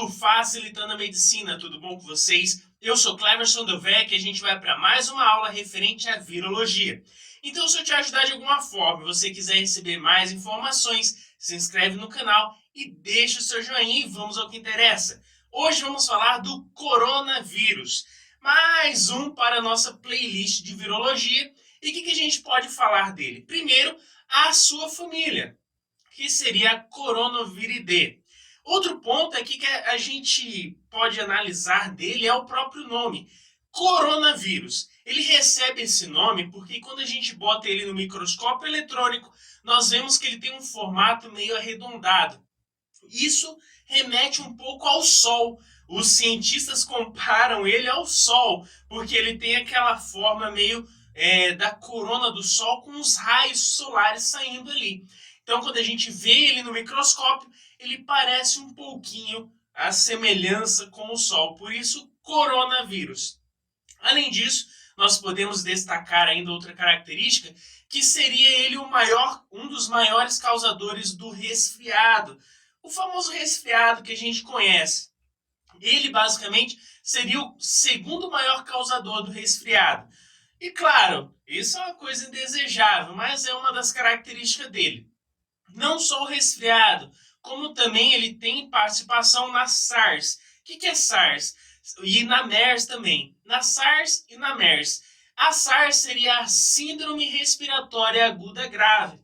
do Facilitando a Medicina, tudo bom com vocês? Eu sou Cleverson Dovec e a gente vai para mais uma aula referente à virologia. Então, se eu te ajudar de alguma forma e você quiser receber mais informações, se inscreve no canal e deixa o seu joinha e vamos ao que interessa. Hoje vamos falar do coronavírus, mais um para a nossa playlist de virologia. E o que a gente pode falar dele? Primeiro, a sua família, que seria a Coronaviridae. Outro ponto aqui que a gente pode analisar dele é o próprio nome, coronavírus. Ele recebe esse nome porque quando a gente bota ele no microscópio eletrônico, nós vemos que ele tem um formato meio arredondado. Isso remete um pouco ao Sol. Os cientistas comparam ele ao Sol, porque ele tem aquela forma meio da corona do Sol com os raios solares saindo ali. Então, quando a gente vê ele no microscópio, ele parece um pouquinho a semelhança com o Sol. Por isso, coronavírus. Além disso, nós podemos destacar ainda outra característica, que seria ele um dos maiores causadores do resfriado. O famoso resfriado que a gente conhece. Ele, basicamente, seria o segundo maior causador do resfriado. E, claro, isso é uma coisa indesejável, mas é uma das características dele. Não só o resfriado, como também ele tem participação na SARS. O que é SARS? E na MERS também. Na SARS e na MERS. A SARS seria a Síndrome Respiratória Aguda Grave.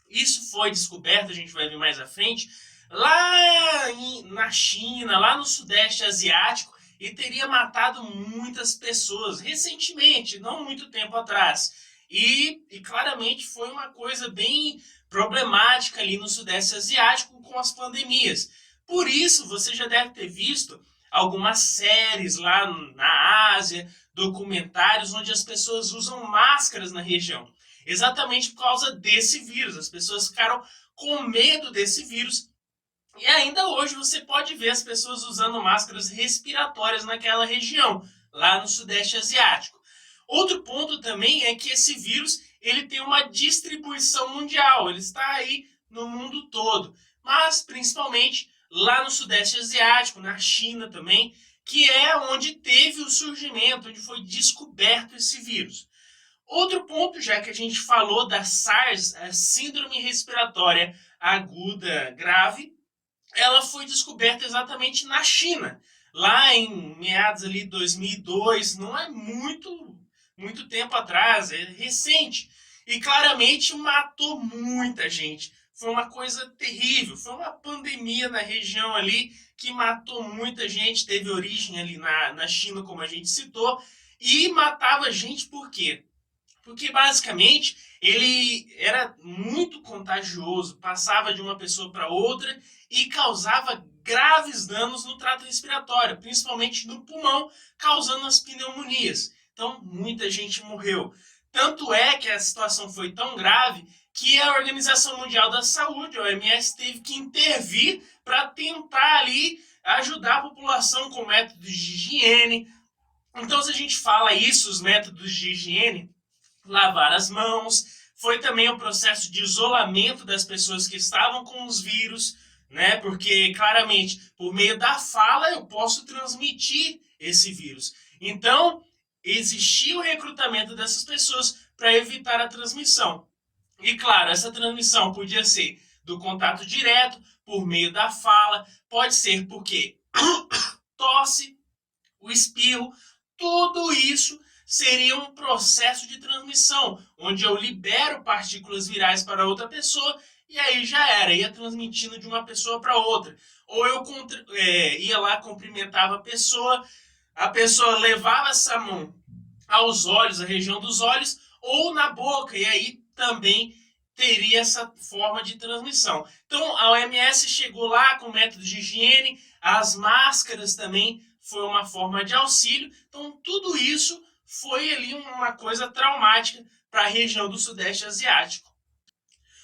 Isso foi descoberto, a gente vai ver mais à frente, lá na China, lá no Sudeste Asiático, e teria matado muitas pessoas recentemente, não muito tempo atrás. E claramente foi uma coisa bem problemática ali no Sudeste Asiático com as pandemias. Por isso, você já deve ter visto algumas séries lá na Ásia, documentários onde as pessoas usam máscaras na região. Exatamente por causa desse vírus. As pessoas ficaram com medo desse vírus. E ainda hoje você pode ver as pessoas usando máscaras respiratórias naquela região, lá no Sudeste Asiático. Outro ponto também é que esse vírus ele tem uma distribuição mundial, ele está aí no mundo todo, mas principalmente lá no Sudeste Asiático, na China também, que é onde teve o surgimento, onde foi descoberto esse vírus. Outro ponto, já que a gente falou da SARS, a Síndrome Respiratória Aguda Grave, ela foi descoberta exatamente na China, lá em meados ali de 2002, não é muito tempo atrás, é recente. E claramente matou muita gente. Foi uma coisa terrível, foi uma pandemia na região ali que matou muita gente, teve origem ali na China, como a gente citou, e matava gente por quê? Porque basicamente ele era muito contagioso, passava de uma pessoa para outra e causava graves danos no trato respiratório, principalmente no pulmão, causando as pneumonias. Então muita gente morreu. Tanto é que a situação foi tão grave que a Organização Mundial da Saúde, a OMS, teve que intervir para tentar ali ajudar a população com métodos de higiene. Então, se a gente fala isso, os métodos de higiene, lavar as mãos, foi também um processo de isolamento das pessoas que estavam com os vírus, né? Porque claramente, por meio da fala, eu posso transmitir esse vírus. Então, existia o recrutamento dessas pessoas para evitar a transmissão. E claro, essa transmissão podia ser do contato direto, por meio da fala, pode ser porque tosse, o espirro, tudo isso seria um processo de transmissão, onde eu libero partículas virais para outra pessoa e aí já era, ia transmitindo de uma pessoa para outra. Ou eu ia lá, cumprimentava a pessoa levava essa mão aos olhos, a região dos olhos, ou na boca, e aí também teria essa forma de transmissão. Então a OMS chegou lá com métodos de higiene, as máscaras também foi uma forma de auxílio. Então tudo isso foi ali uma coisa traumática para a região do Sudeste Asiático.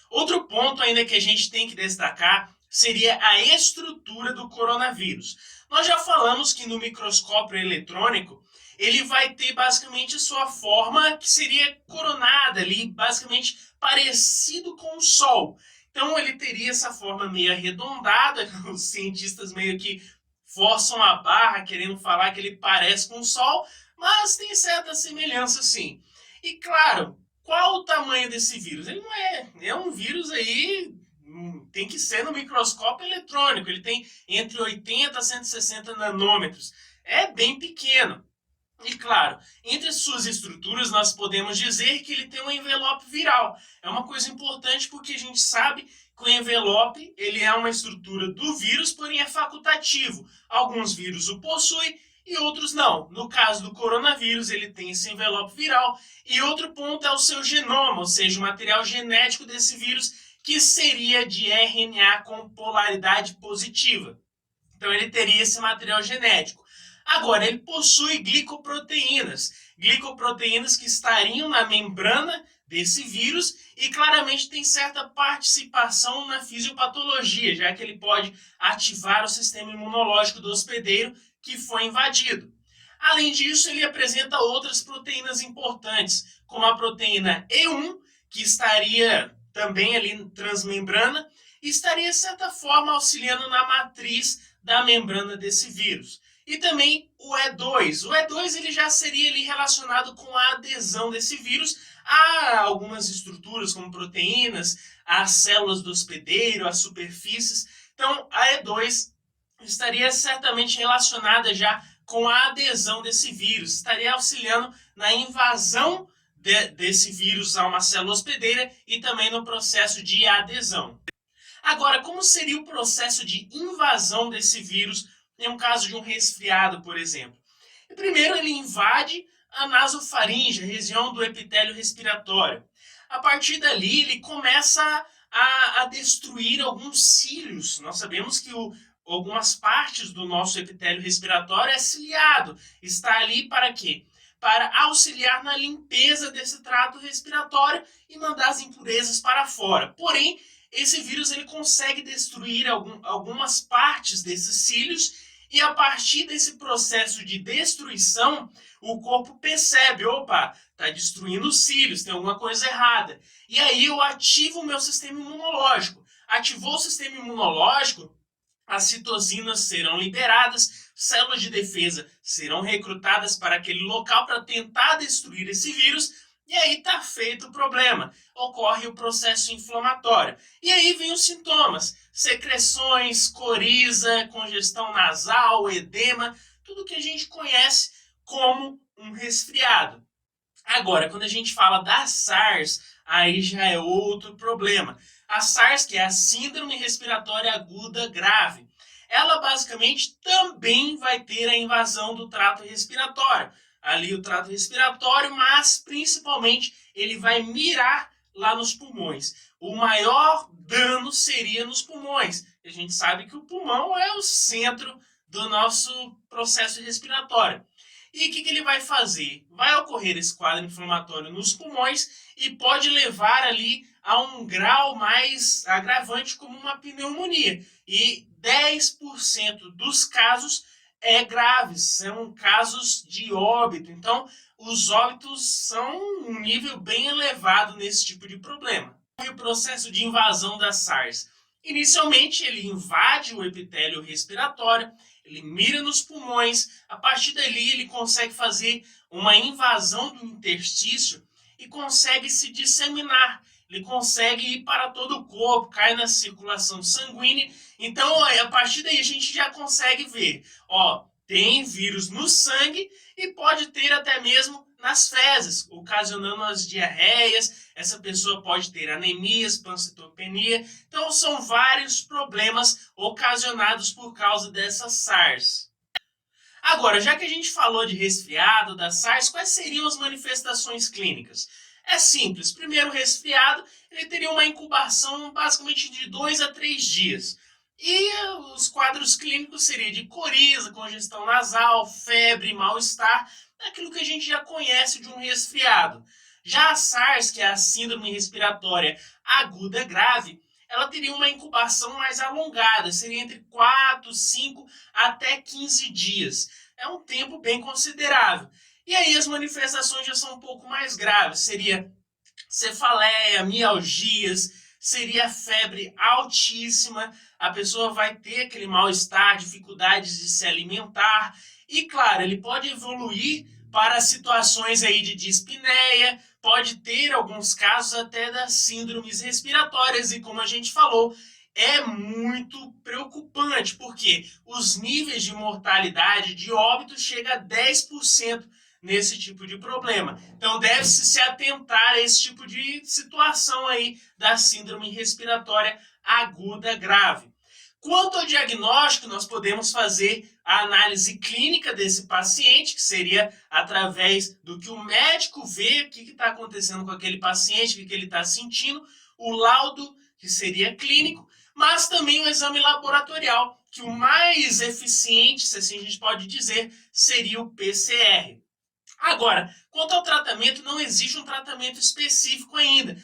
Outro ponto ainda que a gente tem que destacar seria a estrutura do coronavírus. Nós já falamos que no microscópio eletrônico ele vai ter basicamente sua forma que seria coronada ali, basicamente parecido com o Sol. Então ele teria essa forma meio arredondada, os cientistas meio que forçam a barra querendo falar que ele parece com o Sol, mas tem certa semelhança sim. E claro, qual o tamanho desse vírus? Ele não é um vírus aí, tem que ser no microscópio eletrônico, ele tem entre 80 a 160 nanômetros, é bem pequeno. E claro, entre suas estruturas nós podemos dizer que ele tem um envelope viral. É uma coisa importante porque a gente sabe que o envelope ele é uma estrutura do vírus, porém é facultativo. Alguns vírus o possuem e outros não. No caso do coronavírus, ele tem esse envelope viral. E outro ponto é o seu genoma, ou seja, o material genético desse vírus, que seria de RNA com polaridade positiva. Então ele teria esse material genético. Agora, ele possui glicoproteínas que estariam na membrana desse vírus e claramente tem certa participação na fisiopatologia, já que ele pode ativar o sistema imunológico do hospedeiro que foi invadido. Além disso, ele apresenta outras proteínas importantes, como a proteína E1, que estaria também ali transmembrana, e estaria, de certa forma, auxiliando na matriz da membrana desse vírus. E também o E2. O E2 ele já seria ali relacionado com a adesão desse vírus a algumas estruturas, como proteínas, as células do hospedeiro, as superfícies. Então, a E2 estaria certamente relacionada já com a adesão desse vírus, estaria auxiliando na invasão desse vírus a uma célula hospedeira e também no processo de adesão. Agora, como seria o processo de invasão desse vírus em um caso de um resfriado, por exemplo? Primeiro, ele invade a nasofaringe, a região do epitélio respiratório. A partir dali, ele começa a destruir alguns cílios. Nós sabemos que algumas partes do nosso epitélio respiratório é ciliado. Está ali para quê? Para auxiliar na limpeza desse trato respiratório e mandar as impurezas para fora. Porém, esse vírus ele consegue destruir algumas partes desses cílios e a partir desse processo de destruição, o corpo percebe, opa, está destruindo os cílios, tem alguma coisa errada. E aí eu ativo o meu sistema imunológico. Ativou o sistema imunológico, as citocinas serão liberadas, células de defesa serão recrutadas para aquele local para tentar destruir esse vírus, e aí está feito o problema. Ocorre o processo inflamatório. E aí vem os sintomas: secreções, coriza, congestão nasal, edema, tudo que a gente conhece como um resfriado. Agora, quando a gente fala da SARS, aí já é outro problema. A SARS, que é a Síndrome Respiratória Aguda Grave, ela basicamente também vai ter a invasão do trato respiratório. Ali o trato respiratório, mas principalmente ele vai mirar lá nos pulmões. O maior dano seria nos pulmões. A gente sabe que o pulmão é o centro do nosso processo respiratório. E o que ele vai fazer? Vai ocorrer esse quadro inflamatório nos pulmões e pode levar ali a um grau mais agravante como uma pneumonia. E 10% dos casos graves, são casos de óbito. Então, os óbitos são um nível bem elevado nesse tipo de problema. E o processo de invasão da SARS? Inicialmente, ele invade o epitélio respiratório, ele mira nos pulmões, a partir dali ele consegue fazer uma invasão do interstício e consegue se disseminar. Ele consegue ir para todo o corpo, cai na circulação sanguínea. Então, a partir daí a gente já consegue ver, tem vírus no sangue e pode ter até mesmo nas fezes, ocasionando as diarreias. Essa pessoa pode ter anemias, pancitopenia. Então, são vários problemas ocasionados por causa dessa SARS. Agora, já que a gente falou de resfriado, da SARS, quais seriam as manifestações clínicas? É simples. Primeiro, o resfriado, ele teria uma incubação basicamente de 2 a 3 dias. E os quadros clínicos seriam de coriza, congestão nasal, febre, mal-estar, aquilo que a gente já conhece de um resfriado. Já a SARS, que é a Síndrome Respiratória Aguda Grave, ela teria uma incubação mais alongada, seria entre 4, 5 até 15 dias. É um tempo bem considerável. E aí as manifestações já são um pouco mais graves, seria cefaleia, mialgias, seria febre altíssima, a pessoa vai ter aquele mal-estar, dificuldades de se alimentar, e claro, ele pode evoluir para situações aí de dispneia, pode ter alguns casos até das síndromes respiratórias, e como a gente falou, é muito preocupante, porque os níveis de mortalidade de óbito chegam a 10% nesse tipo de problema. Então deve-se se atentar a esse tipo de situação aí da síndrome respiratória aguda grave. Quanto ao diagnóstico, nós podemos fazer a análise clínica desse paciente, que seria através do que o médico vê, o que está acontecendo com aquele paciente, o que ele está sentindo, o laudo, que seria clínico, mas também o exame laboratorial, que o mais eficiente, se assim a gente pode dizer, seria o PCR. Agora, quanto ao tratamento, não existe um tratamento específico ainda.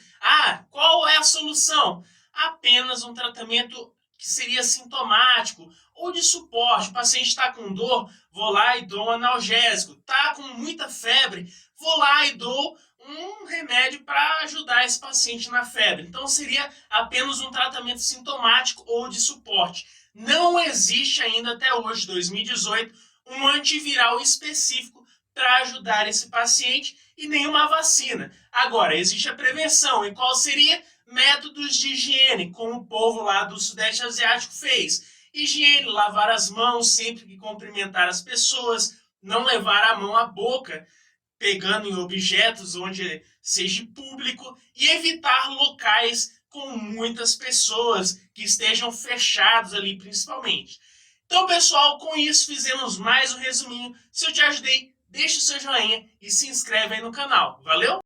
Qual é a solução? Apenas um tratamento que seria sintomático ou de suporte. O paciente está com dor, vou lá e dou um analgésico. Está com muita febre, vou lá e dou um remédio para ajudar esse paciente na febre. Então seria apenas um tratamento sintomático ou de suporte. Não existe ainda até hoje, 2018, um antiviral específico para ajudar esse paciente e nenhuma vacina. Agora, existe a prevenção. E qual seria? Métodos de higiene, como o povo lá do Sudeste Asiático fez. Higiene, lavar as mãos sempre que cumprimentar as pessoas, não levar a mão à boca, pegando em objetos onde seja público, e evitar locais com muitas pessoas, que estejam fechados ali principalmente. Então, pessoal, com isso fizemos mais um resuminho. Se eu te ajudei, deixa o seu joinha e se inscreve aí no canal. Valeu?